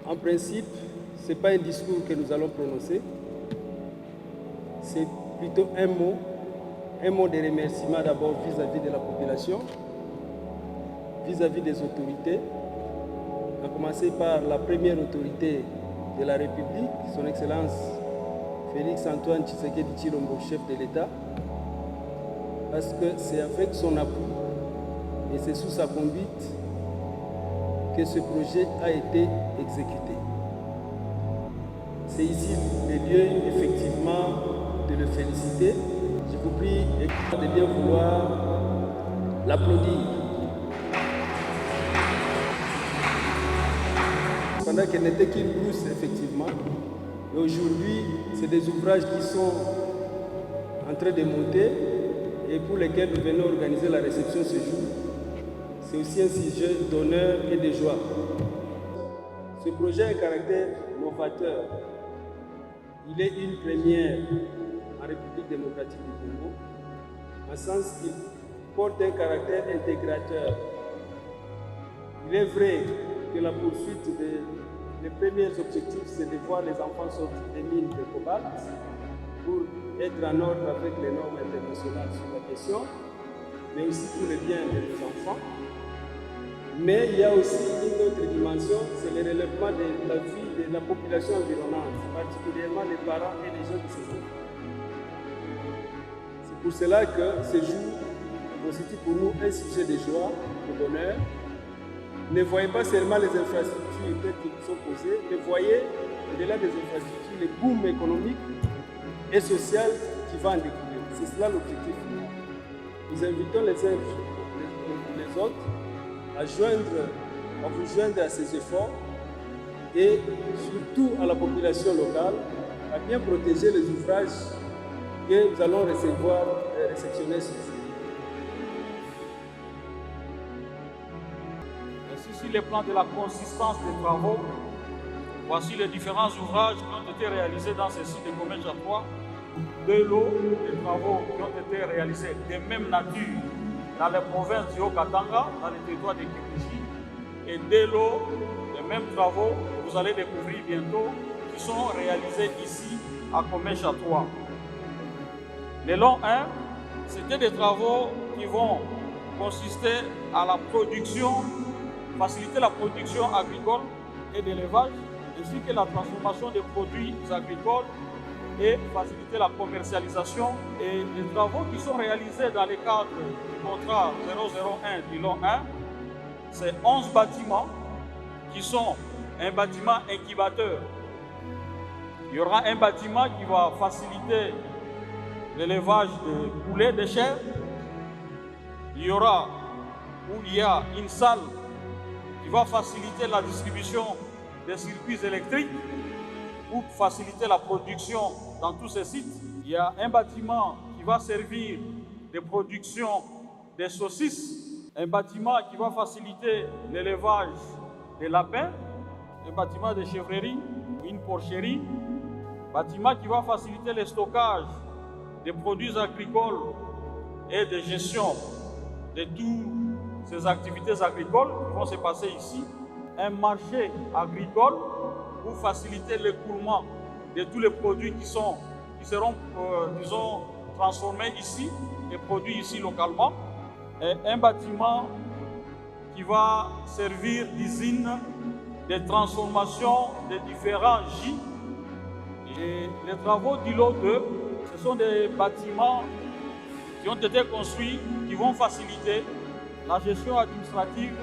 En principe, ce n'est pas un discours que nous allons prononcer, c'est plutôt un mot de remerciement d'abord vis-à-vis de la population, vis-à-vis des autorités, à commencer par la première autorité de la République, son Excellence Félix Antoine Tshisekedi Tshilombo, chef de l'État, parce que c'est avec son appui et c'est sous sa conduite que ce projet a été exécuté. C'est ici le lieu, effectivement, de le féliciter. Je vous prie de bien vouloir l'applaudir. Pendant qu'elle n'était qu'une brousse, effectivement, et aujourd'hui, c'est des ouvrages qui sont en train de monter et pour lesquels nous venons organiser la réception ce jour. C'est aussi un sujet d'honneur et de joie. Ce projet a un caractère novateur. Il est une première en République démocratique du Congo, en sens qu'il porte un caractère intégrateur. Il est vrai que la poursuite des premiers objectifs, c'est de voir les enfants sortir des mines de cobalt pour être en ordre avec les normes internationales sur la question, mais aussi pour le bien de nos enfants. Mais il y a aussi une autre dimension, c'est le relèvement de la vie de la population environnante, particulièrement les parents et les jeunes de ces enfants. C'est pour cela que ce jour constitue pour nous un sujet de joie, de bonheur. Ne voyez pas seulement les infrastructures qui sont posées, mais voyez, au-delà des infrastructures, le boom économique et social qui va en découler. C'est cela l'objectif. Nous invitons les uns les autres à vous joindre à ces efforts et surtout à la population locale à bien protéger les ouvrages que nous allons réceptionner ce jour. Ainsi, sur le plan de la consistance des travaux, voici les différents ouvrages qui ont été réalisés dans ce site de Comèche à 3. De l'eau, des travaux qui ont été réalisés de même nature dans les provinces du Haut-Katanga, dans les territoires de Kipushi, et de l'eau, les mêmes travaux, vous allez découvrir bientôt, qui sont réalisés ici à Comèche à 3. Le long 1, c'était des travaux qui vont consister à la production, faciliter la production agricole et d'élevage, ainsi que la transformation des produits agricoles et faciliter la commercialisation. Et les travaux qui sont réalisés dans le cadre du contrat 001 du long 1, c'est 11 bâtiments qui sont un bâtiment incubateur. Il y aura un bâtiment qui va faciliter l'élevage de poulets de chair. Il y a une salle qui va faciliter la distribution des circuits électriques pour faciliter la production dans tous ces sites. Il y a un bâtiment qui va servir de production des saucisses, un bâtiment qui va faciliter l'élevage des lapins, un bâtiment de chèvrerie, une porcherie, un bâtiment qui va faciliter le stockage des produits agricoles et de gestion de toutes ces activités agricoles qui vont se passer ici, un marché agricole pour faciliter l'écoulement de tous les produits qui seront, disons, transformés ici et produits ici localement. Et un bâtiment qui va servir d'usine de transformation de différents jus. Et les travaux du lot 2, ce sont des bâtiments qui ont été construits, qui vont faciliter la gestion administrative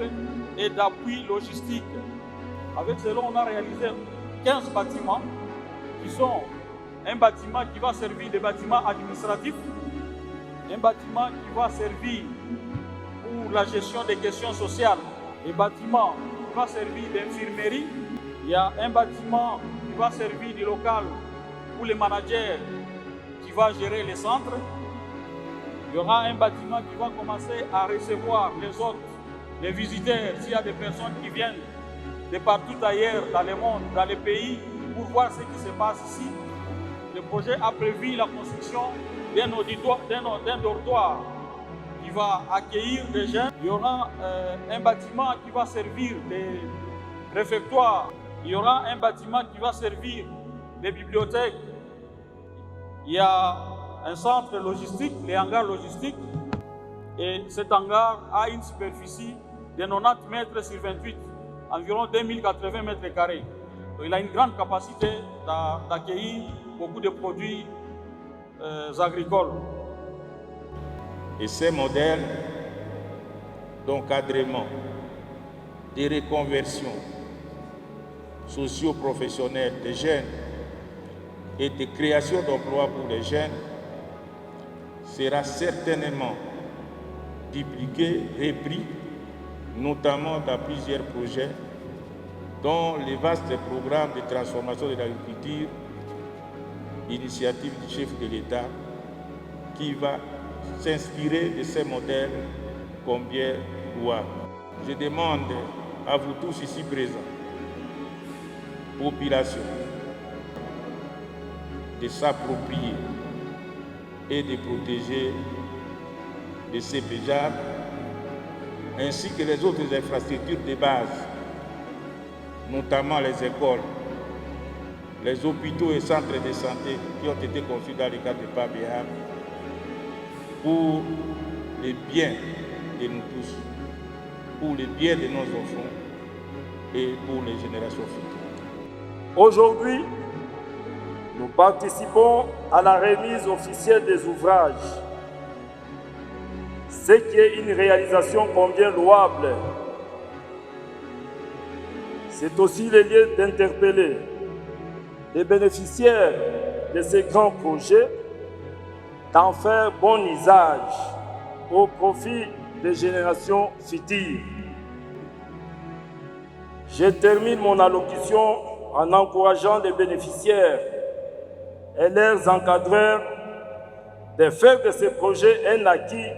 et d'appui logistique. Avec cela, on a réalisé 15 bâtiments qui sont un bâtiment qui va servir de bâtiment administratif, un bâtiment qui va servir pour la gestion des questions sociales, un bâtiment qui va servir d'infirmerie, il y a un bâtiment qui va servir de local pour les managers qui va gérer les centres, il y aura un bâtiment qui va commencer à recevoir les hôtes, les visiteurs, s'il y a des personnes qui viennent de partout ailleurs dans le monde, dans les pays, pour voir ce qui se passe ici. Le projet a prévu la construction d'un dortoir qui va accueillir des jeunes. Il y aura un bâtiment qui va servir de réfectoire il y aura un bâtiment qui va servir de bibliothèque. Il y a un centre logistique, les hangars logistiques, et cet hangar a une superficie de 90 mètres sur 28, environ 2080 mètres carrés. Donc, il a une grande capacité d'accueillir beaucoup de produits agricoles. Et ces modèles d'encadrement, de reconversion socio-professionnelle des jeunes et de création d'emplois pour les jeunes sera certainement dupliqué, repris, notamment dans plusieurs projets, dont les vastes programmes de transformation de l'agriculture, initiative du chef de l'État, qui va s'inspirer de ces modèles combien louables. Je demande à vous tous ici présents, population, de s'approprier et de protéger les CPJAB ainsi que les autres infrastructures de base, notamment les écoles, les hôpitaux et centres de santé qui ont été conçus dans le cadre de PABEA pour le bien de nous tous, pour le bien de nos enfants et pour les générations futures. Aujourd'hui, nous participons à la remise officielle des ouvrages, ce qui est une réalisation combien louable. C'est aussi le lieu d'interpeller les bénéficiaires de ces grands projets d'en faire bon usage au profit des générations futures. Je termine mon allocution en encourageant les bénéficiaires et leurs encadreurs de faire de ces projets un acquis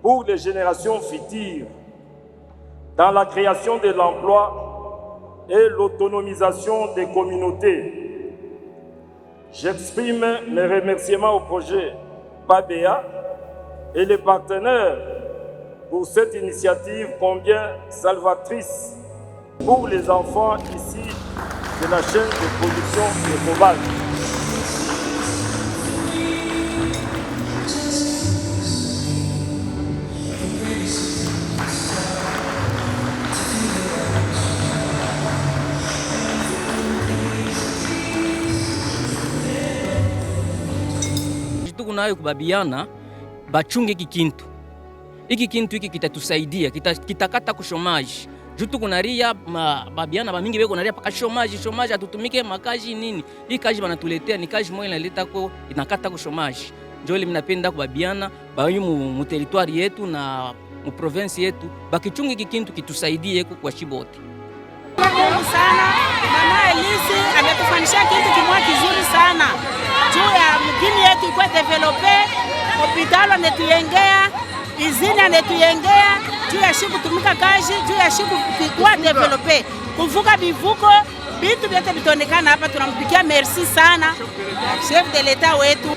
pour les générations futures dans la création de l'emploi et l'autonomisation des communautés. J'exprime mes remerciements au projet PABEA et les partenaires pour cette initiative combien salvatrice pour les enfants ici de la chaîne de production de cobalt. Nayo kubabiana bachunge kikintu hiki kitatusaidia, kitakata kushomaji jutu kunaria babiana bamingi beko naria paka shomaji atutumike makazi nini. Hii kazi banatuletea ni kazi moja inaleta ko inakata kushomaji. Ndio ile mnapenda kubabiana bayu mu territoire yetu na mu province yetu bakichunge kikintu kitusaidie kwa shibote. Sana mama Elise ametufanisha kitu kimoja kizuri sana juu ya mgini yetu ikuwe develope, hospitali anetuyengea, izini anetuyengea, juu ya shiku tumika kazi, juu ya shiku kuwa develope, kuvuka bivuko, bitu vyote bitonekana hapa. Tunampikia merci sana chef de l'Etat wetu.